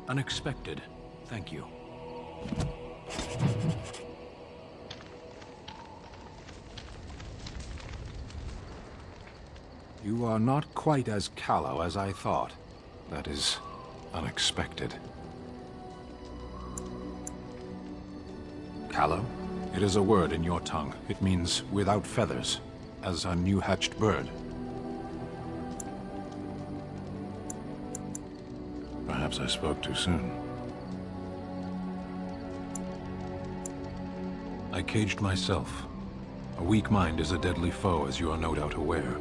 Unexpected. Thank you. You are not quite as callow as I thought. That is unexpected. Callow? It is a word in your tongue. It means without feathers, as a new-hatched bird. Perhaps I spoke too soon. I caged myself. A weak mind is a deadly foe, as you are no doubt aware.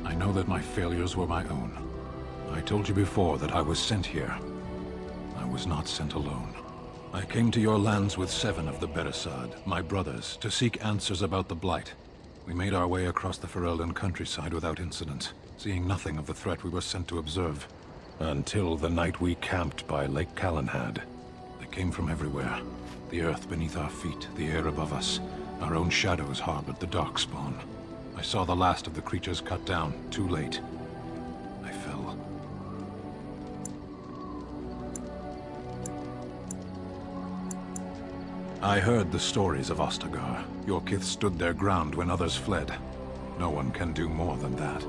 I know that my failures were my own. I told you before that I was sent here. I was not sent alone. I came to your lands with 7 of the Beresad, my brothers, to seek answers about the Blight. We made our way across the Ferelden countryside without incident, seeing nothing of the threat we were sent to observe. Until the night we camped by Lake Calenhad. They came from everywhere. The earth beneath our feet, the air above us. Our own shadows harbored the Darkspawn. I saw the last of the creatures cut down, too late. I fell. I heard the stories of Ostagar. Your kith stood their ground when others fled. No one can do more than that.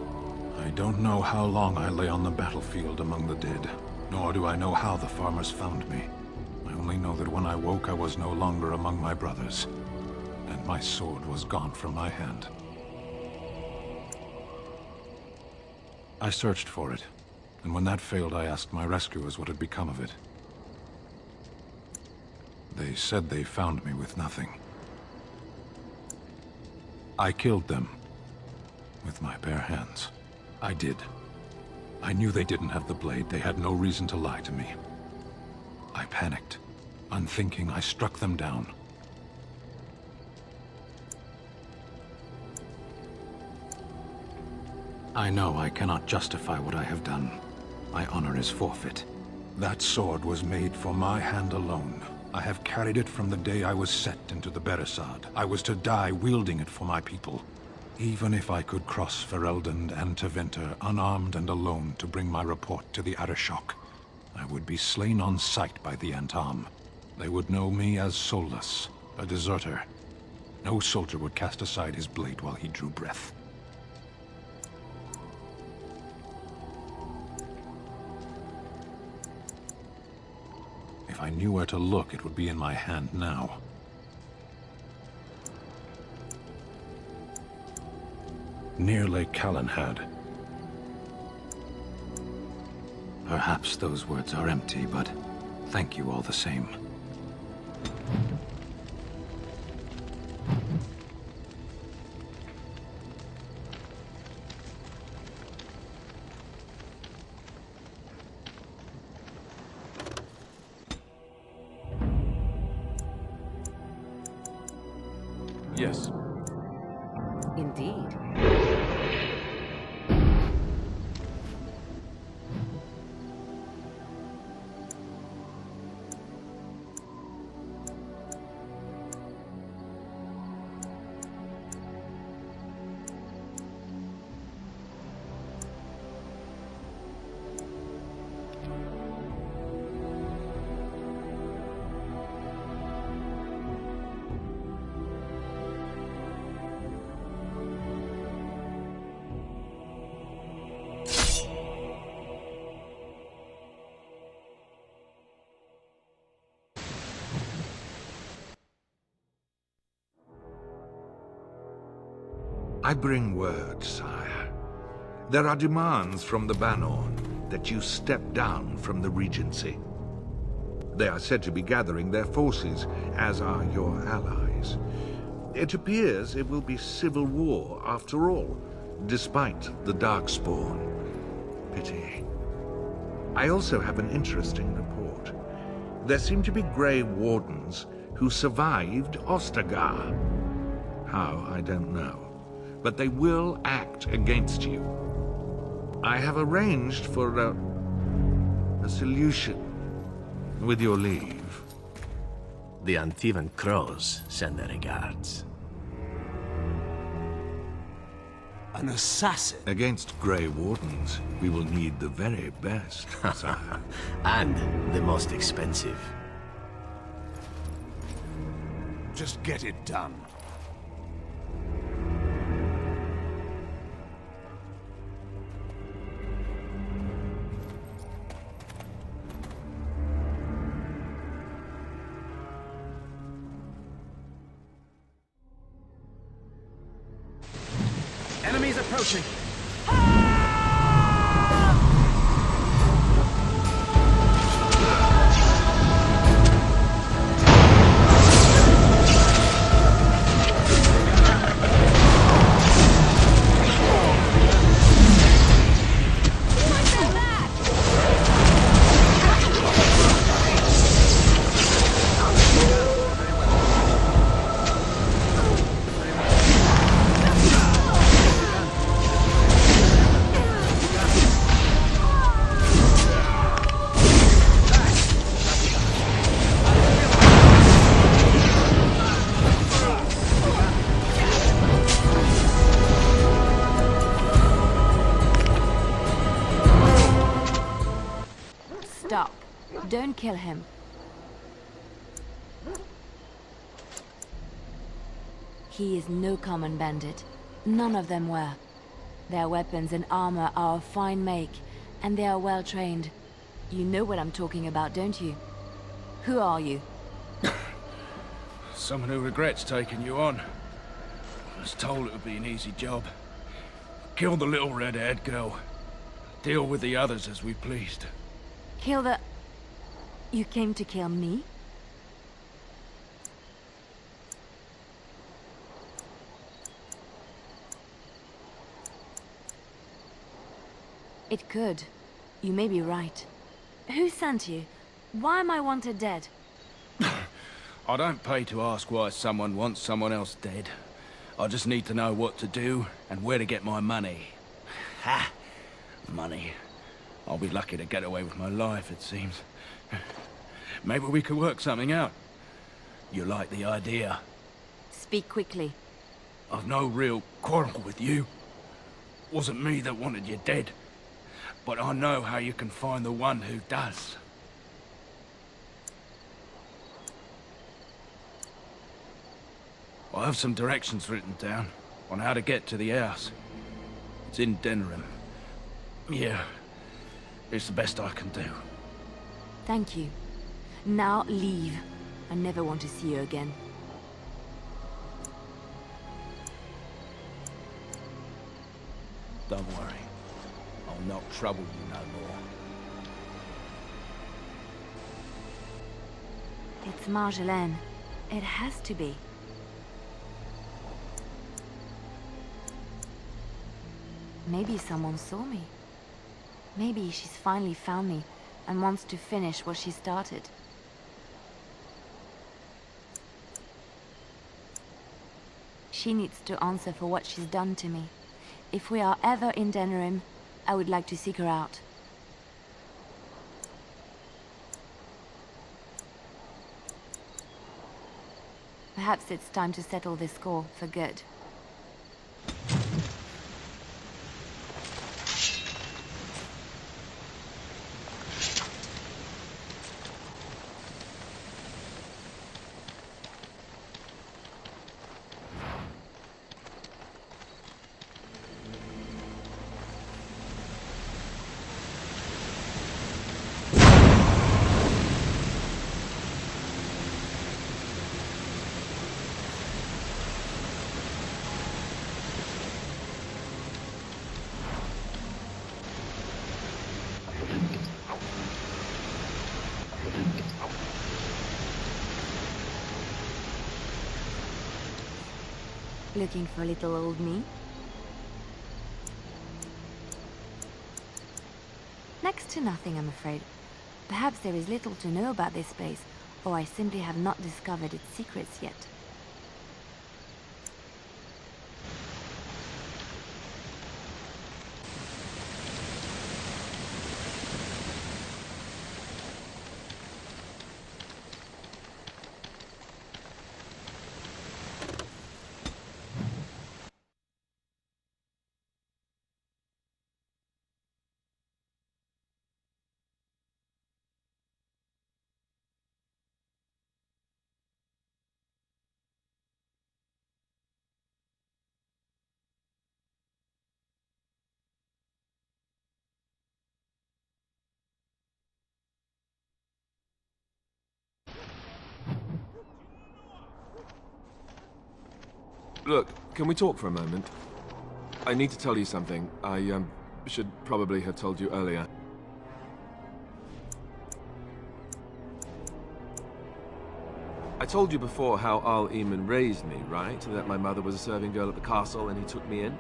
I don't know how long I lay on the battlefield among the dead, nor do I know how the farmers found me. I only know that when I woke I was no longer among my brothers, and my sword was gone from my hand. I searched for it, and when that failed I asked my rescuers what had become of it. They said they found me with nothing. I killed them with my bare hands. I did. I knew they didn't have the blade. They had no reason to lie to me. I panicked. Unthinking, I struck them down. I know I cannot justify what I have done. My honor is forfeit. That sword was made for my hand alone. I have carried it from the day I was set into the Beresad. I was to die wielding it for my people. Even if I could cross Ferelden and Tevinter unarmed and alone to bring my report to the Arishok, I would be slain on sight by the Antam. They would know me as soulless, a deserter. No soldier would cast aside his blade while he drew breath. If I knew where to look, it would be in my hand now. Near Lake Calenhad. Perhaps those words are empty, but thank you all the same. Yes. Indeed. I bring word, sire. There are demands from the Bannorn that you step down from the Regency. They are said to be gathering their forces, as are your allies. It appears it will be civil war after all, despite the Darkspawn. Pity. I also have an interesting report. There seem to be Grey Wardens who survived Ostagar. How, I don't know. But they will act against you. I have arranged for a solution, with your leave. The Antivan Crows send their regards. An assassin? Against Grey Wardens, we will need the very best, sire. And the most expensive. Just get it done. Enemies approaching. Stop. Don't kill him. He is no common bandit. None of them were. Their weapons and armor are of fine make, and they are well trained. You know what I'm talking about, don't you? Who are you? Someone who regrets taking you on. I was told it would be an easy job. Kill the little red-haired girl. Deal with the others as we pleased. Kill the... You came to kill me? It could. You may be right. Who sent you? Why am I wanted dead? I don't pay to ask why someone wants someone else dead. I just need to know what to do and where to get my money. Ha! Money. I'll be lucky to get away with my life, it seems. Maybe we could work something out. You like the idea? Speak quickly. I've no real quarrel with you. Wasn't me that wanted you dead. But I know how you can find the one who does. I have some directions written down on how to get to the house. It's in Denerim. Yeah, it's the best I can do. Thank you. Now leave. I never want to see you again. Don't worry. I'll not trouble you no more. It's Marjolaine. It has to be. Maybe someone saw me. Maybe she's finally found me and wants to finish what she started. She needs to answer for what she's done to me. If we are ever in Denerim, I would like to seek her out. Perhaps it's time to settle this score for good. Looking for little old me? Next to nothing, I'm afraid. Perhaps there is little to know about this place, or I simply have not discovered its secrets yet. Look, can we talk for a moment? I need to tell you something. I, should probably have told you earlier. I told you before how Al Eamon raised me, right? That my mother was a serving girl at the castle and he took me in?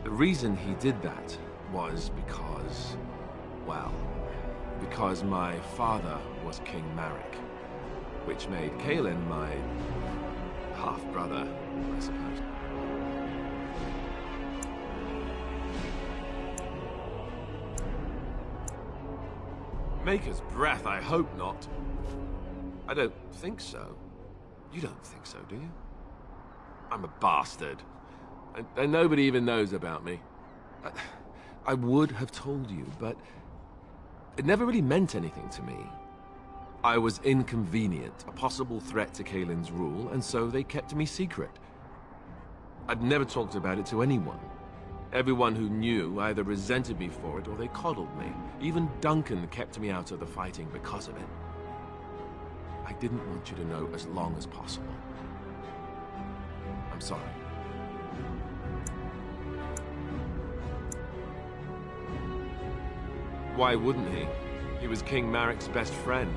The reason he did that was because, well, because my father was King Marek, which made Kaelin my half-brother, I suppose. Maker's breath, I hope not. I don't think so. You don't think so, do you? I'm a bastard. And nobody even knows about me. I would have told you, but it never really meant anything to me. I was inconvenient, a possible threat to Kaelin's rule, and so they kept me secret. I'd never talked about it to anyone. Everyone who knew either resented me for it or they coddled me. Even Duncan kept me out of the fighting because of it. I didn't want you to know as long as possible. I'm sorry. Why wouldn't he? He was King Marek's best friend.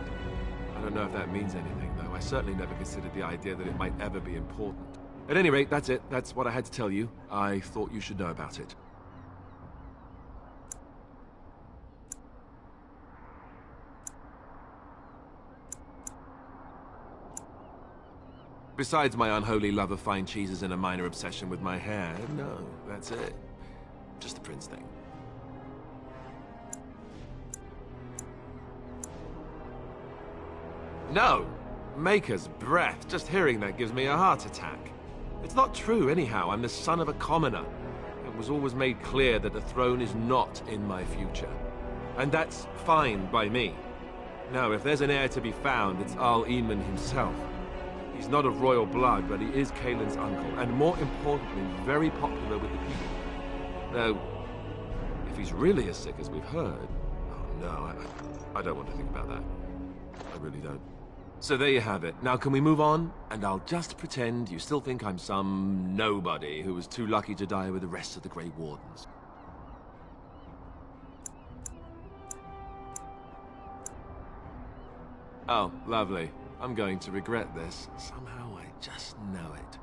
I don't know if that means anything, though. I certainly never considered the idea that it might ever be important. At any rate, that's it. That's what I had to tell you. I thought you should know about it. Besides my unholy love of fine cheeses and a minor obsession with my hair, no, that's it. Just the prince thing. No! Maker's breath. Just hearing that gives me a heart attack. It's not true, anyhow. I'm the son of a commoner. It was always made clear that the throne is not in my future. And that's fine by me. No, if there's an heir to be found, it's Al Eamon himself. He's not of royal blood, but he is Kaelin's uncle, and more importantly, very popular with the people. Now, if he's really as sick as we've heard... Oh no, I don't want to think about that. I really don't. So there you have it. Now can we move on? And I'll just pretend you still think I'm some nobody who was too lucky to die with the rest of the Grey Wardens. Oh, lovely. I'm going to regret this. Somehow I just know it.